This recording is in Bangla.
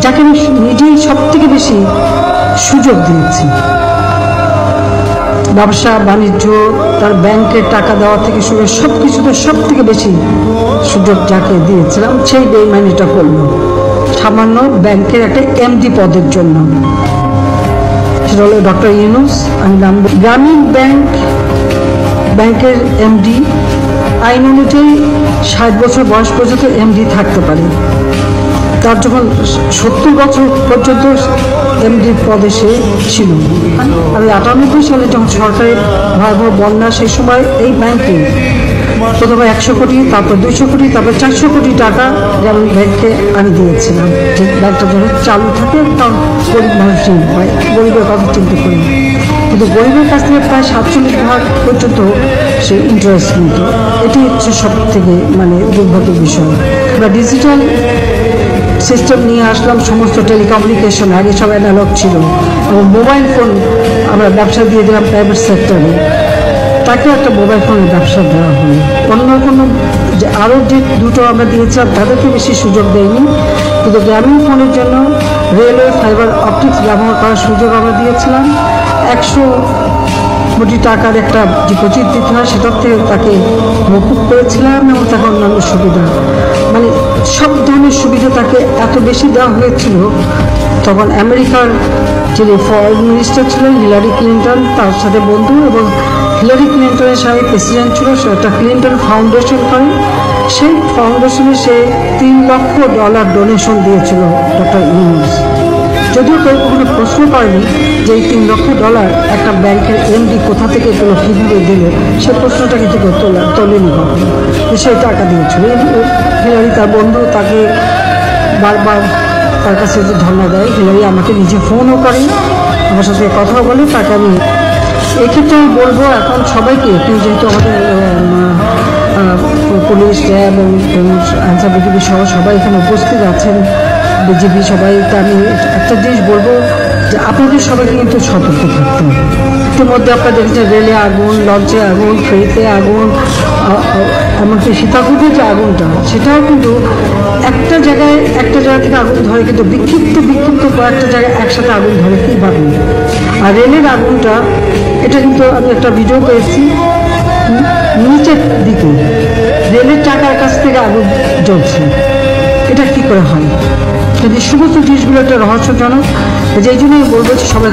যাকে আমি নিজেই সব থেকে বেশি সুযোগ দিয়েছি, ব্যবসা বাণিজ্য, তার ব্যাংকের টাকা দেওয়া থেকে শুরু সব কিছুতে সব থেকে বেশি সুযোগ যাকে দিয়েছিলাম, সেই বেইমানিটা করলো সামান্য ব্যাংকের একটা এমডি পদের জন্য। সেটা হলো ডক্টর ইউনূস। আমি নাম গ্রামীণ ব্যাংকের এমডি আইন অনুযায়ী 60 বছর বয়স পর্যন্ত এমডি থাকতে পারে। তার যখন 70 বছর পর্যন্ত এমডি পদে সে ছিল। আমি 98 সালে যখন সরকারের ভয়াবহ বন্যা, সেই সময় এই ব্যাংকে প্রথমে 100 কোটি, তারপর 200 কোটি, তারপর 400 কোটি টাকা গ্রামীণ ব্যাংকে আমি দিয়েছিলাম, যে ব্যাংকটা যেন চালু থাকে। কারণ গরিব মানুষ গরিবের কথা চিন্তা করি, কিন্তু গরিবের কাছ থেকে প্রায় 47% পর্যন্ত সে ইন্টারেস্ট নিত। এটি হচ্ছে সব থেকে দুর্ভাগ্যের বিষয়। আমরা ডিজিটাল সিস্টেম নিয়ে আসলাম, সমস্ত টেলিকমিউনিকেশন, আগে সব অ্যানালগ ছিল, এবং মোবাইল ফোন আমরা ব্যবসা দিয়ে দিলাম প্রাইভেট সেক্টরে। তাকে একটা মোবাইল ফোনের ব্যবসা দেওয়া হলো। অন্য কোনো আরও যে দুটো আমরা দিয়েছিলাম তাদেরকে বেশি সুযোগ দেয়নি, কিন্তু গ্রামীণ ফোনের জন্য রেলওয়ে ফাইবার অপটিক্স ব্যবহার করার সুযোগ আমরা দিয়েছিলাম। 100 কোটি টাকার একটা ডিপোজিট দিতে হয়, সেটার থেকে তাকে মকুব করেছিলাম, এবং তাকে অন্যান্য সুবিধা সব ধরনের সুবিধা তাকে এত বেশি দেওয়া হয়েছিল। তখন আমেরিকার যিনি ফরেন মিনিস্টার ছিলেন হিলারি ক্লিন্টন, তার সাথে বন্ধু, এবং হিলারি ক্লিন্টনের সাথে প্রেসিডেন্ট ছিল, সে একটা ক্লিন্টন ফাউন্ডেশন করে। সেই ফাউন্ডেশনে সে $3 লক্ষ ডোনেশন দিয়েছিল ডক্টর ইউনূস। যদিও কেউ কখনো প্রশ্ন করেনি যে এই $3 লক্ষ একটা ব্যাংকের এমডি কোথা থেকে এগুলো কীভাবে দিল, সে প্রশ্নটা কিন্তু তোলেনি কখনো, সে টাকা দিয়েছিল। হিলারি তার বন্ধু তাকে বারবার তার কাছে যে ধন্যবাদ দেয়। হিলারি আমাকে নিজে ফোনও করে, আমার সাথে কথাও বলে। তাকে আমি এক্ষেত্রে আমি বলবো এখন সবাইকে, যেহেতু আমাদের পুলিশ, র্যাব এবং আনসার বিজিবি সহ সবাই এখানে উপস্থিত আছেন, বিজিবি সবাই, তা আমি একটা জিনিস বলবো যে আপনাদের সবাইকে কিন্তু সতর্ক থাকতে হবে। ইতিমধ্যে আপনারা দেখেছেন রেলে আগুন, লঞ্চে আগুন, ফেরিতে আগুন, এমনকি সীতাকুণ্ডে যে আগুনটা, সেটাও কিন্তু একটা জায়গা থেকে আগুন ধরে, কিন্তু বিক্ষিপ্ত কয়েকটা জায়গায় একসাথে আগুন ধরে কীভাবে। আর রেলের আগুনটা, এটা কিন্তু আমি একটা ভিডিও পেয়েছি, নিচের দিকে রেলের চাকার কাছ থেকে আগুন জ্বলছে। এটা কি করে হয়? কিন্তু সমস্ত জিনিসগুলো একটা রহস্যজনক, যেই জন্যই বলবো সবাই